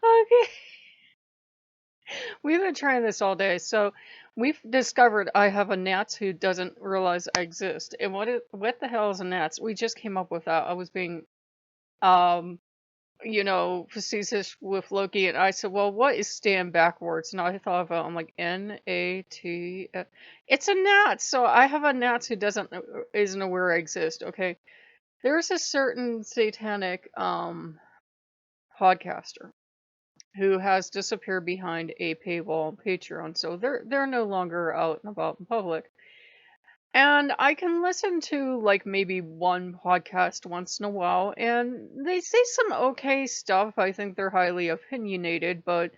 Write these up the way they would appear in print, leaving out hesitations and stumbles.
Okay. We've been trying this all day. So we've discovered I have a gnat who doesn't realize I exist. And what the hell is a gnat? We just came up with that. I was being um facetious with Loki, and I said, "Well, what is stand backwards?" And I thought of it. I'm like Nat. It's a gnat. So I have a gnat who doesn't isn't aware I exist. Okay, there's a certain satanic podcaster who has disappeared behind a paywall on Patreon. So they're no longer out and about in public. And I can listen to like maybe one podcast once in a while, and they say some okay stuff. I think they're highly opinionated, but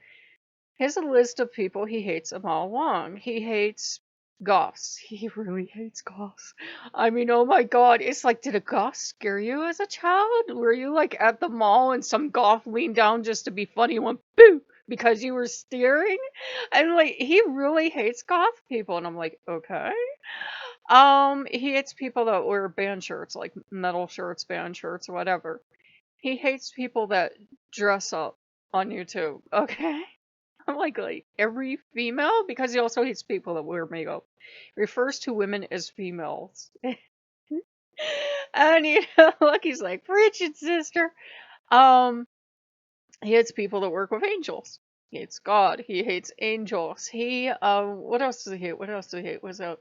here's a list of people he hates them all along. He hates goths. He really hates goths. I mean, oh my god, it's like, did a goth scare you as a child? Were you like at the mall and some goth leaned down just to be funny and went boo because you were staring? And like, he really hates goth people, and I'm like, okay. He hates people that wear band shirts, like metal shirts, band shirts, whatever. He hates people that dress up on YouTube, okay? I'm like every female, because he also hates people that wear makeup. Refers to women as females. And like he's like, preach it, sister. Um, he hates people that work with angels. He hates God. He hates angels. What else does he hate? What else does he hate? What's up?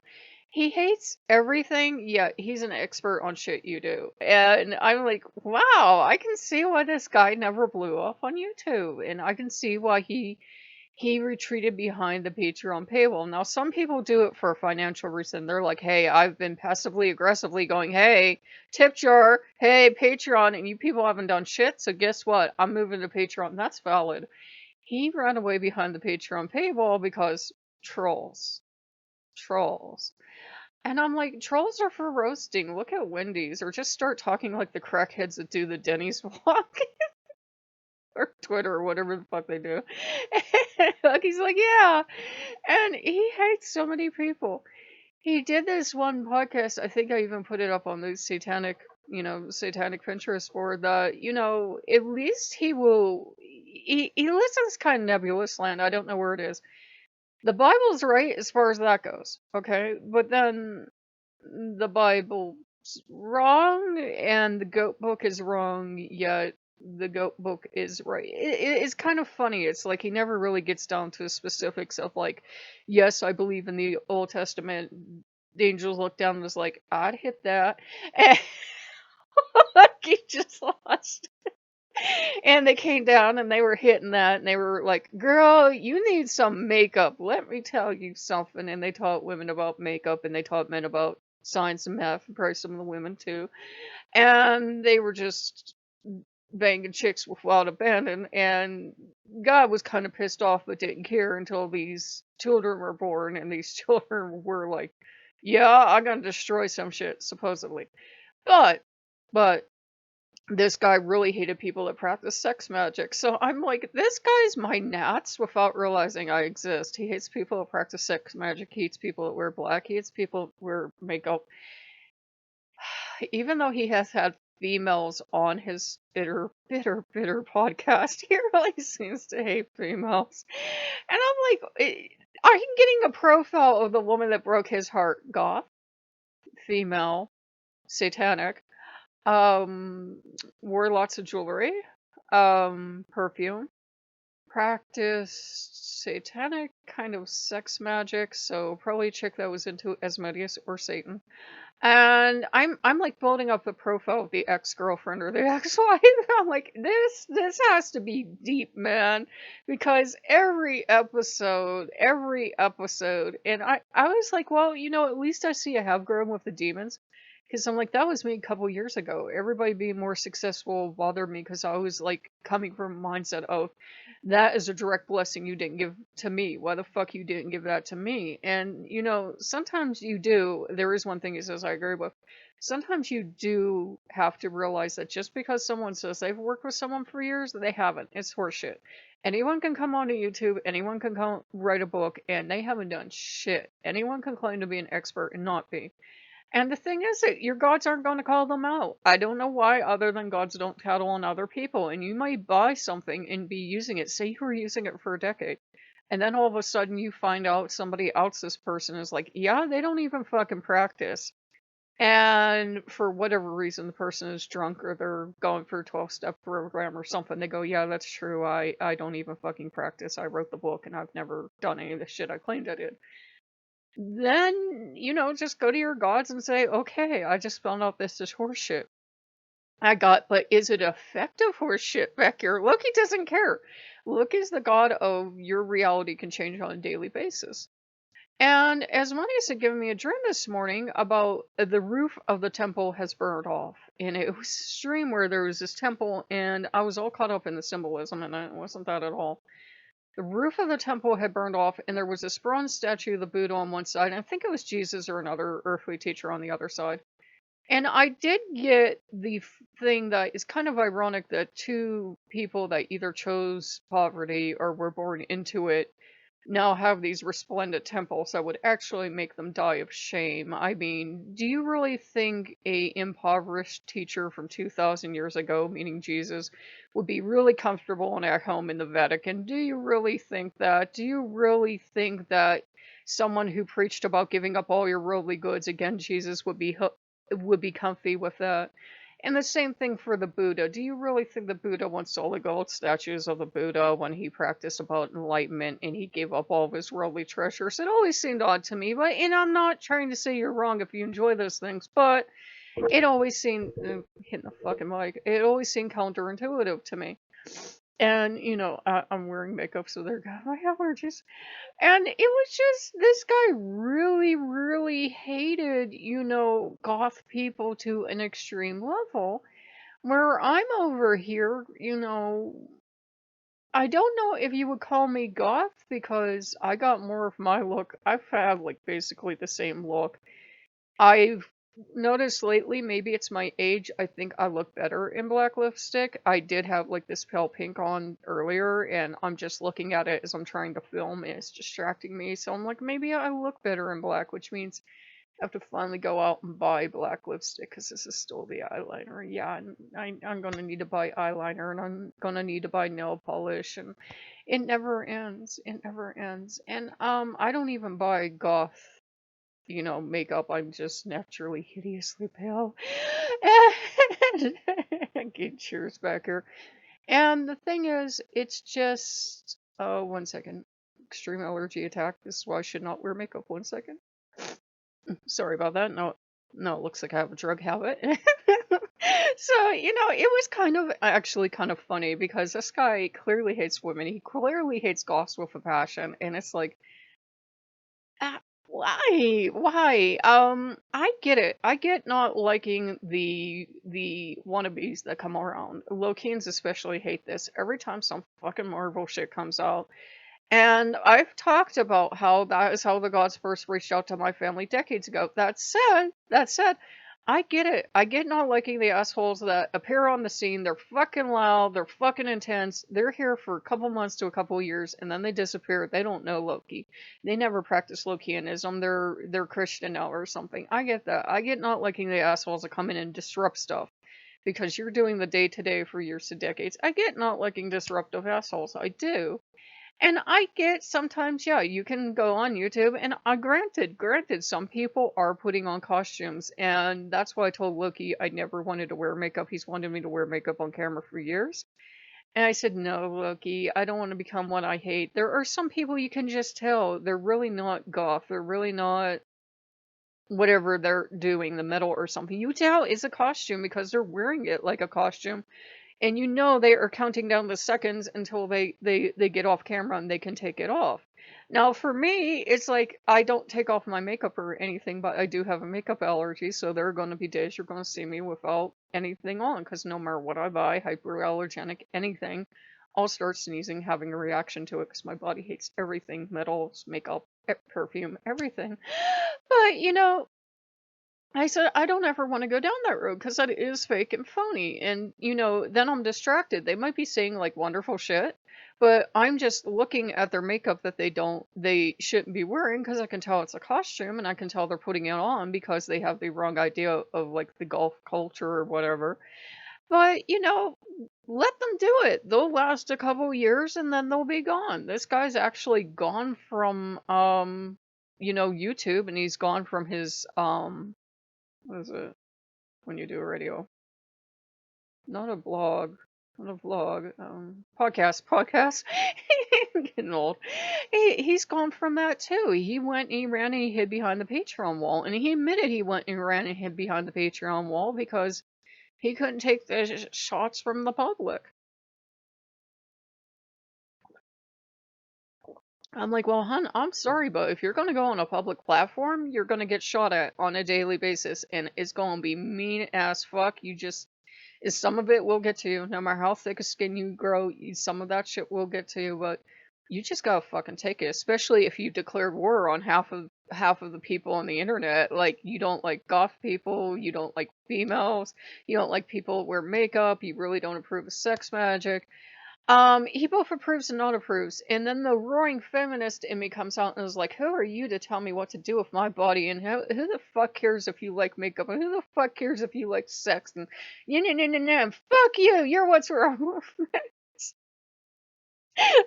He hates everything, yet he's an expert on shit you do. And I'm like, wow, I can see why this guy never blew up on YouTube. And I can see why he retreated behind the Patreon paywall. Now, some people do it for a financial reason. They're like, hey, I've been passively aggressively going, hey, tip jar, hey, Patreon, and you people haven't done shit, so guess what? I'm moving to Patreon. That's valid. He ran away behind the Patreon paywall because trolls. Trolls. And I'm like, trolls are for roasting. Look at Wendy's, or just start talking like the crackheads that do the Denny's vlog. Or Twitter or whatever the fuck they do. Like he's like, yeah. And he hates so many people. He did this one podcast, I think I even put it up on the satanic Pinterest board that, at least he listens kind of nebulous land. I don't know where it is. The Bible's right as far as that goes, okay? But then the Bible's wrong and the goat book is wrong, yet the goat book is right. It's kind of funny. It's like he never really gets down to the specifics of like, yes, I believe in the Old Testament. The angels looked down and was like, I'd hit that. And he just lost. And they came down and they were hitting that and they were like, girl, you need some makeup. Let me tell you something. And they taught women about makeup and they taught men about science and math, and probably some of the women too. And they were just banging chicks with wild abandon. And God was kind of pissed off but didn't care until these children were born. And these children were like, yeah, I'm going to destroy some shit, supposedly. But this guy really hated people that practice sex magic. So I'm like, this guy's my gnats without realizing I exist. He hates people that practice sex magic. He hates people that wear black. He hates people that wear makeup. Even though he has had females on his bitter podcast, he really seems to hate females. And I'm like, are you getting a profile of the woman that broke his heart? Goth, female, satanic. Um, Wore lots of jewelry. Perfume. Practiced satanic kind of sex magic, so probably a chick that was into Asmodeus or Satan. And I'm like building up the profile of the ex-girlfriend or the ex-wife. I'm like, this has to be deep, man. Because every episode, and I was like, well, at least I see I have grown with the demons. Because I'm like, that was me a couple years ago. Everybody being more successful bothered me because I was like coming from a mindset of that is a direct blessing you didn't give to me. Why the fuck you didn't give that to me? And sometimes you do. There is one thing he says I agree with. Sometimes you do have to realize that just because someone says they've worked with someone for years, they haven't. It's horseshit. Anyone can come onto YouTube, anyone can come write a book, and they haven't done shit. Anyone can claim to be an expert and not be. And the thing is that your gods aren't going to call them out. I don't know why, other than gods don't tattle on other people. And you might buy something and be using it. Say you were using it for a decade. And then all of a sudden you find out somebody else, this person is like, yeah, they don't even fucking practice. And for whatever reason, the person is drunk or they're going for a 12-step program or something. They go, yeah, that's true. I don't even fucking practice. I wrote the book and I've never done any of the shit I claimed I did. Then, just go to your gods and say, okay, I just found out this is horseshit. But is it effective horseshit back here? Loki doesn't care. Loki is the god of your reality can change on a daily basis. And as Asmodeus had given me a dream this morning about the roof of the temple has burned off. And it was a dream where there was this temple, and I was all caught up in the symbolism, and it wasn't that at all. The roof of the temple had burned off, and there was this bronze statue of the Buddha on one side, and I think it was Jesus or another earthly teacher on the other side. And I did get the thing that is kind of ironic that two people that either chose poverty or were born into it now have these resplendent temples that would actually make them die of shame. I mean, do you really think a impoverished teacher from 2,000 years ago, meaning Jesus, would be really comfortable and at home in the Vatican? Do you really think that? Do you really think that someone who preached about giving up all your worldly goods, again, Jesus, would be comfy with that? And the same thing for the Buddha. Do you really think the Buddha wants all the gold statues of the Buddha when he practiced about enlightenment and he gave up all of his worldly treasures? It always seemed odd to me, and I'm not trying to say you're wrong if you enjoy those things, but it always seemed, hitting the fucking mic, it always seemed counterintuitive to me. And, I'm wearing makeup, so there go my allergies. And it was just, this guy really, really hated, goth people to an extreme level. Where I'm over here, I don't know if you would call me goth because I got more of my look. I've had like basically the same look. I've noticed lately, maybe it's my age, I think I look better in black lipstick. I did have like this pale pink on earlier, and I'm just looking at it as I'm trying to film, and it's distracting me. So I'm like, maybe I look better in black, which means I have to finally go out and buy black lipstick because this is still the eyeliner. Yeah, and I'm going to need to buy eyeliner, and I'm going to need to buy nail polish, and it never ends. It never ends. And I don't even buy goth makeup. I'm just naturally hideously pale. And get cheers back here. And the thing is, it's just, oh, 1 second. Extreme allergy attack. This is why I should not wear makeup. 1 second. Sorry about that. No, no, it looks like I have a drug habit. So, it was actually kind of funny because this guy clearly hates women. He clearly hates goths with a passion. And it's like, why? Why? I get it. I get not liking the wannabes that come around. Lokeans especially hate this. Every time some fucking Marvel shit comes out, and I've talked about how that is how the gods first reached out to my family decades ago. That said, I get it. I get not liking the assholes that appear on the scene. They're fucking loud. They're fucking intense. They're here for a couple months to a couple years, and then they disappear. They don't know Loki. They never practice Lokeanism. They're Christian now or something. I get that. I get not liking the assholes that come in and disrupt stuff because you're doing the day-to-day for years to decades. I get not liking disruptive assholes. I do. And I get sometimes, yeah, you can go on YouTube, and granted, some people are putting on costumes, and that's why I told Loki I never wanted to wear makeup. He's wanted me to wear makeup on camera for years. And I said, no, Loki, I don't want to become what I hate. There are some people you can just tell they're really not goth. They're really not whatever they're doing, the metal or something. You tell it's a costume because they're wearing it like a costume. And they are counting down the seconds until they get off camera and they can take it off. Now, for me, it's like I don't take off my makeup or anything, but I do have a makeup allergy, so there are going to be days you're going to see me without anything on, because no matter what I buy, hyperallergenic, anything, I'll start sneezing, having a reaction to it, because my body hates everything, metals, makeup, perfume, everything. But, I said, I don't ever want to go down that road because that is fake and phony. And, then I'm distracted. They might be saying like wonderful shit, but I'm just looking at their makeup that they shouldn't be wearing because I can tell it's a costume and I can tell they're putting it on because they have the wrong idea of like the golf culture or whatever. But, let them do it. They'll last a couple years and then they'll be gone. This guy's actually gone from, YouTube, and he's gone from his, what is it when you do a radio? Not a blog, not a vlog, podcast. I'm getting old. He's gone from that too. He went and he ran and he hid behind the Patreon wall, and he admitted he went and ran and hid behind the Patreon wall because he couldn't take the shots from the public. I'm like, well, hun, I'm sorry, but if you're going to go on a public platform, you're going to get shot at on a daily basis, and it's going to be mean as fuck. Some of it will get to you, no matter how thick a skin you grow. Some of that shit will get to you, but you just gotta fucking take it. Especially if you declared war on half of the people on the internet. Like, you don't like goth people, you don't like females, you don't like people that wear makeup, you really don't approve of sex magic. He both approves and not approves. And then the roaring feminist in me comes out and is like, who are you to tell me what to do with my body? And who the fuck cares if you like makeup? And who the fuck cares if you like sex? And and fuck you, you're what's wrong with me.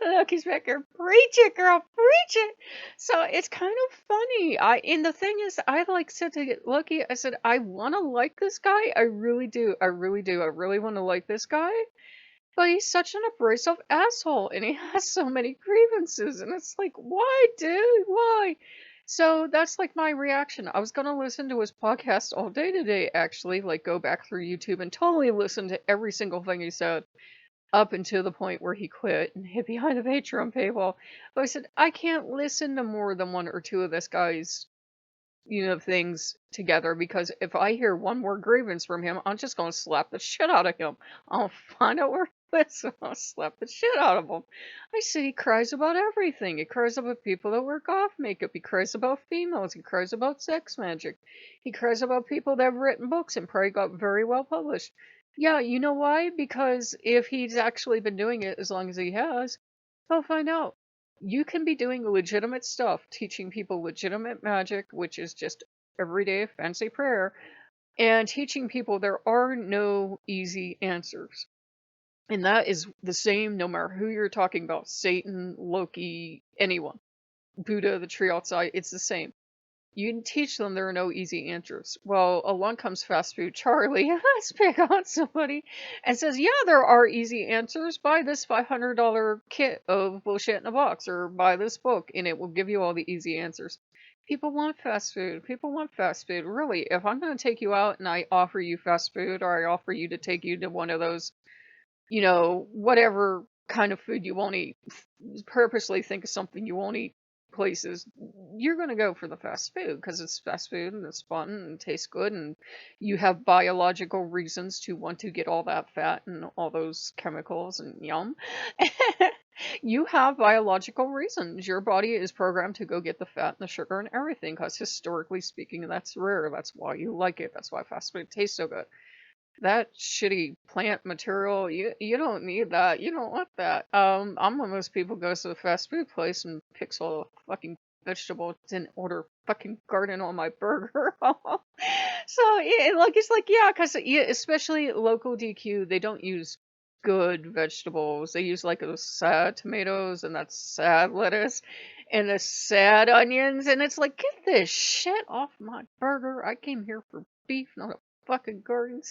Loki's back here, preach it, girl, preach it. So it's kind of funny. And the thing is, I like said to Loki, I said, I want to like this guy. I really do. I really do. I really want to like this guy. But he's such an abrasive asshole, and he has so many grievances, and it's like, why, dude? Why? So that's like my reaction. I was gonna listen to his podcast all day today, actually, like go back through YouTube and totally listen to every single thing he said up until the point where he quit and hid behind the Patreon paywall. But I said, I can't listen to more than one or two of this guy's things together, because if I hear one more grievance from him, I'm just gonna slap the shit out of him. I'll find out where he lives and I'll slap the shit out of him. I said he cries about everything. He cries about people that wear goth makeup. He cries about females. He cries about sex magic. He cries about people that have written books and probably got very well published. Yeah, you know why? Because if he's actually been doing it as long as he has, he'll find out. You can be doing legitimate stuff, teaching people legitimate magic, which is just everyday fancy prayer, and teaching people there are no easy answers. And that is the same no matter who you're talking about, Satan, Loki, anyone, Buddha, the tree outside, it's the same. You can teach them there are no easy answers. Well, along comes fast food Charlie, let's pick on somebody, and says, yeah, there are easy answers. Buy this $500 kit of bullshit in a box, or buy this book, and it will give you all the easy answers. People want fast food. People want fast food. Really, if I'm going to take you out and I offer you fast food, or I offer you to take you to one of those, whatever kind of food you won't eat, purposely think of something you won't eat places, you're going to go for the fast food because it's fast food and it's fun and tastes good, and you have biological reasons to want to get all that fat and all those chemicals and yum. You have biological reasons. Your body is programmed to go get the fat and the sugar and everything because historically speaking, that's rare. That's why you like it. That's why fast food tastes so good. That shitty plant material, you don't need that. You don't want that. I'm one of those people who goes to the fast food place and picks all the fucking vegetables and order fucking garden on my burger. So it's like, yeah, because especially local DQ, they don't use good vegetables. They use like those sad tomatoes and that sad lettuce and the sad onions, and it's like, get this shit off my burger. I came here for beef, not a fucking garden.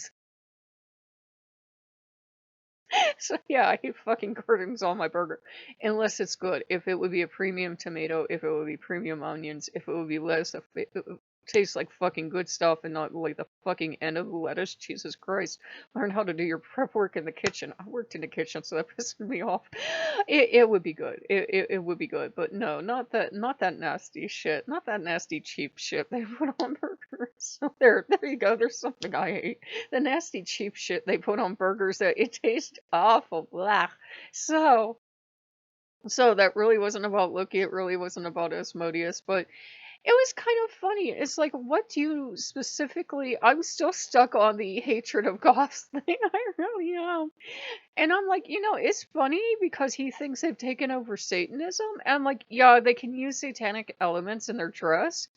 So yeah, I hate fucking gardens on my burger. Unless it's good. If it would be a premium tomato, if it would be premium onions, if it would be lettuce, if it would taste like fucking good stuff and not like the fucking end of the lettuce. Jesus Christ. Learn how to do your prep work in the kitchen. I worked in the kitchen, so that pissed me off. It would be good. It would be good. But no, not that nasty shit. Not that nasty cheap shit they put on burgers. So there you go. There's something I hate. The nasty cheap shit they put on burgers that it tastes awful. Blah. So that really wasn't about Loki. It really wasn't about Asmodeus. But It was kind of funny. It's like, what do you specifically? I'm still stuck on the hatred of goths thing. I really am. And I'm like, it's funny because he thinks they've taken over Satanism. And I'm like, yeah, they can use satanic elements in their dress,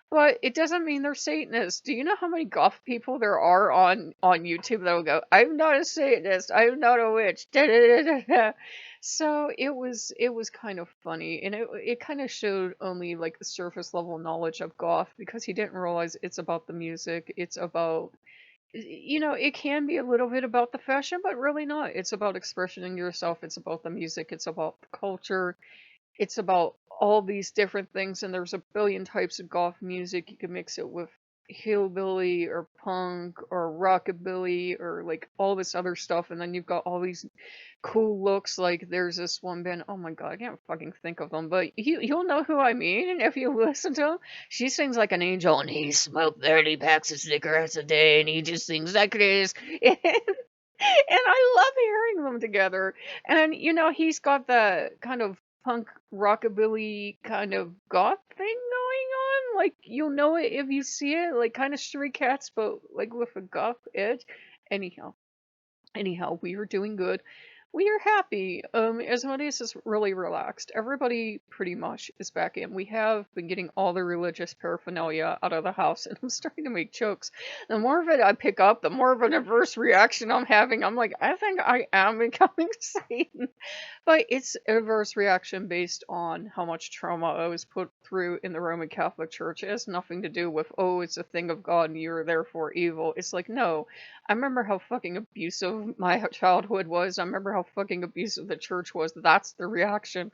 but it doesn't mean they're Satanists. Do you know how many goth people there are on YouTube that will go, "I'm not a Satanist. I'm not a witch." Da, da, da, da, da. So it was kind of funny, and it kind of showed only like the surface level knowledge of goth because he didn't realize it's about the music. It's about it can be a little bit about the fashion, but really not. It's about expressing yourself. It's about the music. It's about the culture. It's about all these different things, and there's a billion types of goth music. You can mix it with hillbilly or punk or rockabilly or like all this other stuff, and then you've got all these cool looks. Like there's this one band. Oh my god, I can't fucking think of them, but you'll know who I mean if you listen to them. She sings like an angel, and he smoked 30 packs of cigarettes a day, and he just sings like this. And I love hearing them together. And he's got the kind of punk rockabilly kind of goth thing going on. Like you'll know it if you see it, like kind of Stray Cats, but like with a goth edge. Anyhow, anyhow, we are doing good. We are happy. Asmodeus is really relaxed. Everybody pretty much is back in. We have been getting all the religious paraphernalia out of the house, and I'm starting to make jokes. The more of it I pick up, the more of an adverse reaction I'm having. I'm like, I think I am becoming Satan. But it's adverse reaction based on how much trauma I was put through in the Roman Catholic Church. It has nothing to do with, oh, it's a thing of God and you're therefore evil. It's like, no. I remember how fucking abusive my childhood was. I remember how fucking abusive the church was. That's the reaction.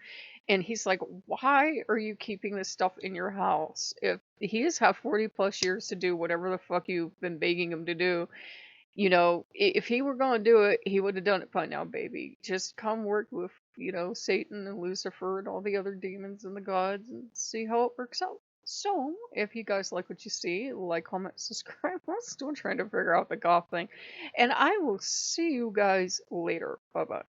And he's like, why are you keeping this stuff in your house? If he has had 40 plus years to do whatever the fuck you've been begging him to do, if he were going to do it, he would have done it by now, baby. Just come work with, Satan and Lucifer and all the other demons and the gods and see how it works out. So, if you guys like what you see, like, comment, subscribe. I'm still trying to figure out the goth thing. And I will see you guys later. Bye bye.